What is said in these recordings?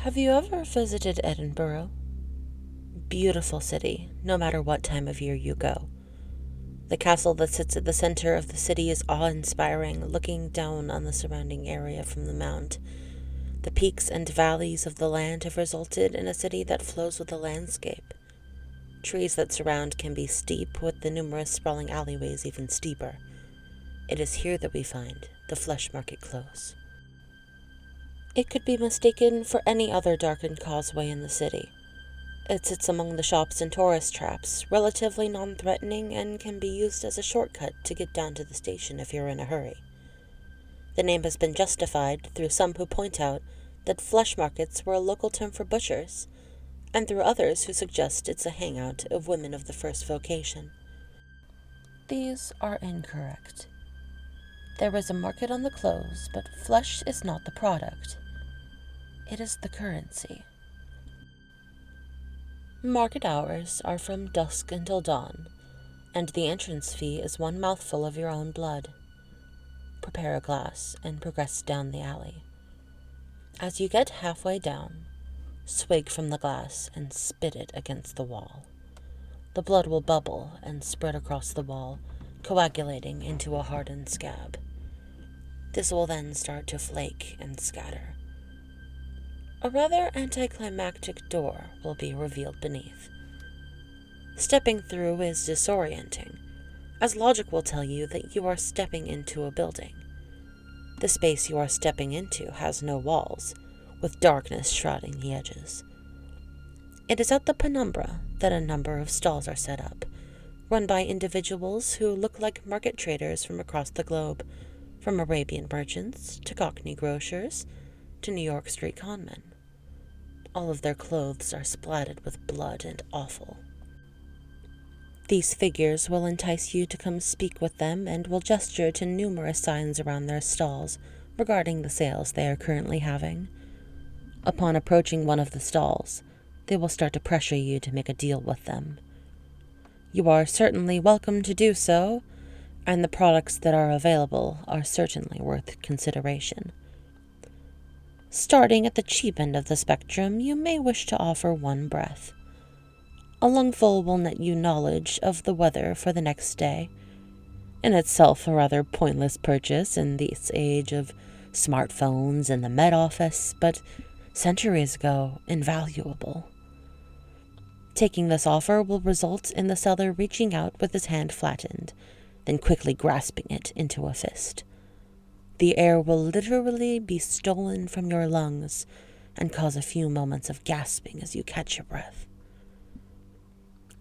Have you ever visited Edinburgh? Beautiful city, no matter what time of year you go. The castle that sits at the center of the city is awe-inspiring, looking down on the surrounding area from the mount. The peaks and valleys of the land have resulted in a city that flows with the landscape. Trees that surround can be steep, with the numerous sprawling alleyways even steeper. It is here that we find the Flesh Market Close. It could be mistaken for any other darkened causeway in the city. It sits among the shops and tourist traps, relatively non-threatening, and can be used as a shortcut to get down to the station if you're in a hurry. The name has been justified through some who point out that flesh markets were a local term for butchers, and through others who suggest it's a hangout of women of the first vocation. These are incorrect. There is a market on the close, but flesh is not the product. It is the currency. Market hours are from dusk until dawn, and the entrance fee is one mouthful of your own blood. Prepare a glass and progress down the alley. As you get halfway down, swig from the glass and spit it against the wall. The blood will bubble and spread across the wall, coagulating into a hardened scab. This will then start to flake and scatter. A rather anticlimactic door will be revealed beneath. Stepping through is disorienting, as logic will tell you that you are stepping into a building. The space you are stepping into has no walls, with darkness shrouding the edges. It is at the penumbra that a number of stalls are set up, run by individuals who look like market traders from across the globe, from Arabian merchants to Cockney grocers to New York street conmen. All of their clothes are splattered with blood and offal. These figures will entice you to come speak with them and will gesture to numerous signs around their stalls regarding the sales they are currently having. Upon approaching one of the stalls, they will start to pressure you to make a deal with them. You are certainly welcome to do so, and the products that are available are certainly worth consideration. Starting at the cheap end of the spectrum, you may wish to offer one breath. A lungful will net you knowledge of the weather for the next day. In itself a rather pointless purchase in this age of smartphones and the Met Office, but centuries ago, invaluable. Taking this offer will result in the seller reaching out with his hand flattened, then quickly grasping it into a fist. The air will literally be stolen from your lungs and cause a few moments of gasping as you catch your breath.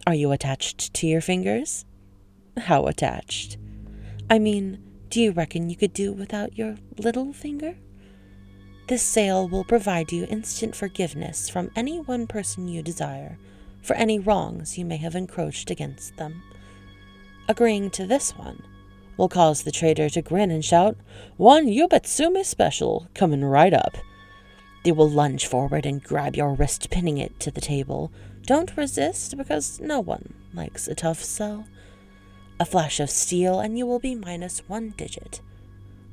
Are you attached to your fingers? How attached? I mean, do you reckon you could do without your little finger? This sale will provide you instant forgiveness from any one person you desire for any wrongs you may have encroached against them. Agreeing to this one will cause the trader to grin and shout, "One Yubetsumi special, coming right up." They will lunge forward and grab your wrist, pinning it to the table. Don't resist, because no one likes a tough sell. A flash of steel and you will be minus one digit.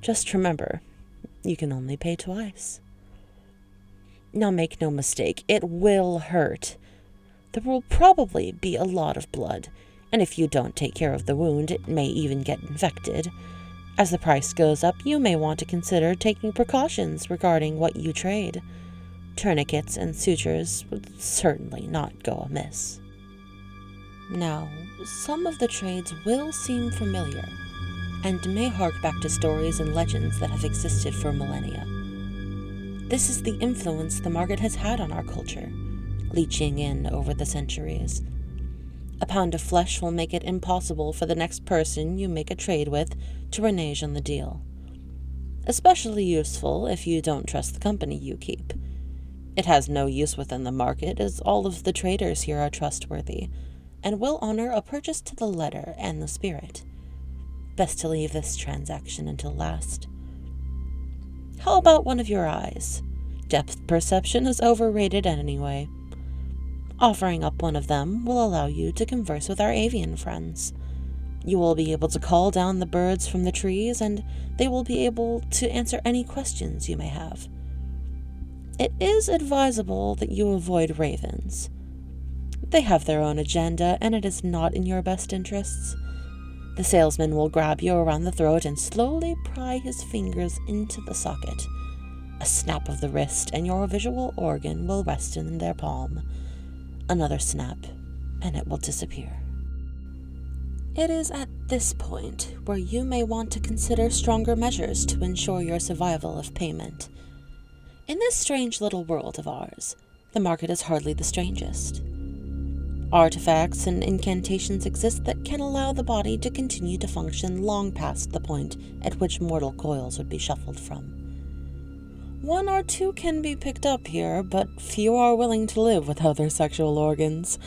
Just remember, you can only pay twice. Now make no mistake, it will hurt. There will probably be a lot of blood, and if you don't take care of the wound, it may even get infected. As the price goes up, you may want to consider taking precautions regarding what you trade. Tourniquets and sutures would certainly not go amiss. Now, some of the trades will seem familiar, and may hark back to stories and legends that have existed for millennia. This is the influence the market has had on our culture, leaching in over the centuries. A pound of flesh will make it impossible for the next person you make a trade with to renege on the deal. Especially useful if you don't trust the company you keep. It has no use within the market, as all of the traders here are trustworthy, and will honor a purchase to the letter and the spirit. Best to leave this transaction until last. How about one of your eyes? Depth perception is overrated anyway. Offering up one of them will allow you to converse with our avian friends. You will be able to call down the birds from the trees, and they will be able to answer any questions you may have. It is advisable that you avoid ravens. They have their own agenda, and it is not in your best interests. The salesman will grab you around the throat and slowly pry his fingers into the socket. A snap of the wrist, and your visual organ will rest in their palm. Another snap, and it will disappear. It is at this point where you may want to consider stronger measures to ensure your survival of payment. In this strange little world of ours, the market is hardly the strangest. Artifacts and incantations exist that can allow the body to continue to function long past the point at which mortal coils would be shuffled from. One or two can be picked up here, but few are willing to live without their sexual organs.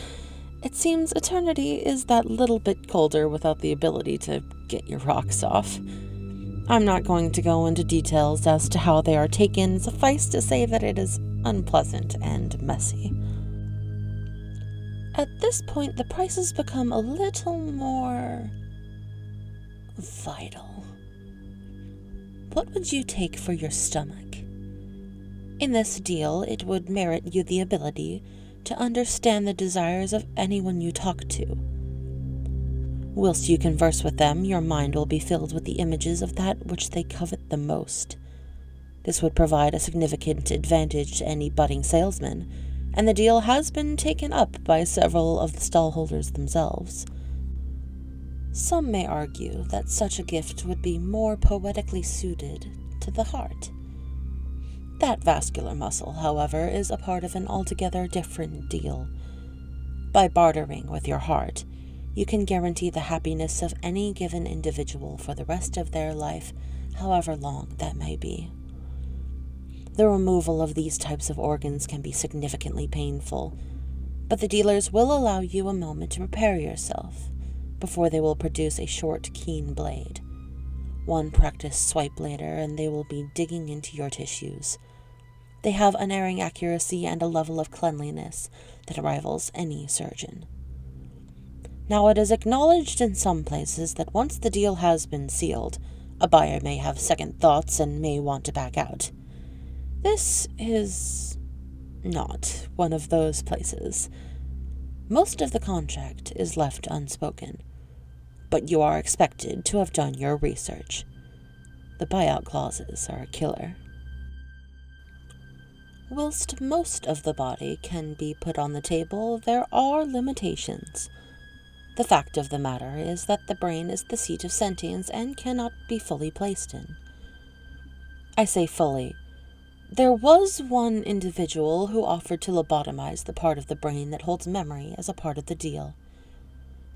It seems eternity is that little bit colder without the ability to get your rocks off. I'm not going to go into details as to how they are taken, suffice to say that it is unpleasant and messy. At this point, the prices become a little more vital. What would you take for your stomach? In this deal, it would merit you the ability to understand the desires of anyone you talk to. Whilst you converse with them, your mind will be filled with the images of that which they covet the most. This would provide a significant advantage to any budding salesman, and the deal has been taken up by several of the stallholders themselves. Some may argue that such a gift would be more poetically suited to the heart. That vascular muscle, however, is a part of an altogether different deal. By bartering with your heart, you can guarantee the happiness of any given individual for the rest of their life, however long that may be. The removal of these types of organs can be significantly painful, but the dealers will allow you a moment to prepare yourself before they will produce a short, keen blade. One practiced swipe later, and they will be digging into your tissues. They have unerring accuracy and a level of cleanliness that rivals any surgeon. Now, it is acknowledged in some places that once the deal has been sealed, a buyer may have second thoughts and may want to back out. This is not one of those places. Most of the contract is left unspoken, but you are expected to have done your research. The buyout clauses are a killer. Whilst most of the body can be put on the table, there are limitations. The fact of the matter is that the brain is the seat of sentience and cannot be fully placed in. I say fully. There was one individual who offered to lobotomize the part of the brain that holds memory as a part of the deal.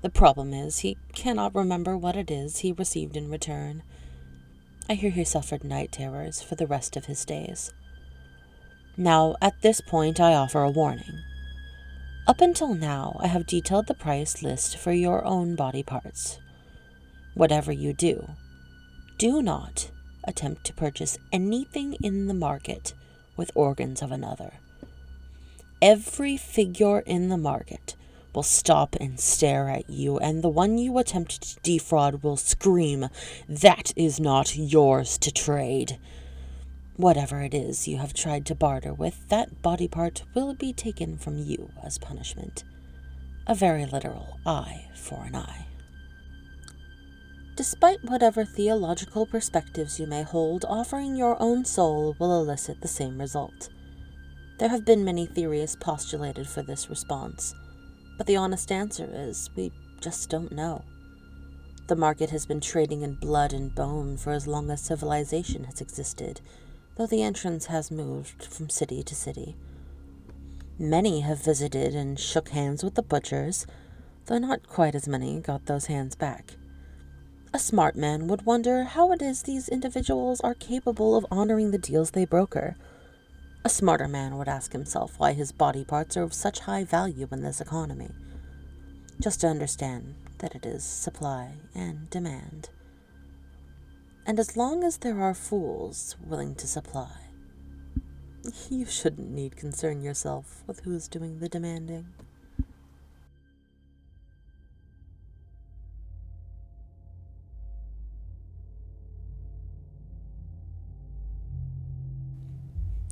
The problem is he cannot remember what it is he received in return. I hear he suffered night terrors for the rest of his days. Now, at this point, I offer a warning. Up until now, I have detailed the price list for your own body parts. Whatever you do, do not attempt to purchase anything in the market with organs of another. Every figure in the market will stop and stare at you, and the one you attempt to defraud will scream, "That is not yours to trade." Whatever it is you have tried to barter with, that body part will be taken from you as punishment. A very literal eye for an eye. Despite whatever theological perspectives you may hold, offering your own soul will elicit the same result. There have been many theories postulated for this response, but the honest answer is we just don't know. The market has been trading in blood and bone for as long as civilization has existed, though the entrance has moved from city to city. Many have visited and shook hands with the butchers, though not quite as many got those hands back. A smart man would wonder how it is these individuals are capable of honoring the deals they broker. A smarter man would ask himself why his body parts are of such high value in this economy. Just to understand that it is supply and demand. And as long as there are fools willing to supply, you shouldn't need concern yourself with who's doing the demanding.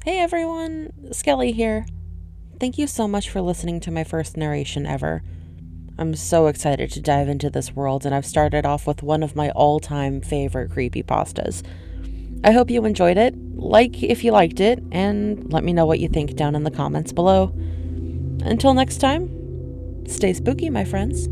Hey everyone, Skelly here. Thank you so much for listening to my first narration ever. I'm so excited to dive into this world, and I've started off with one of my all-time favorite creepypastas. I hope you enjoyed it, like if you liked it, and let me know what you think down in the comments below. Until next time, stay spooky, my friends.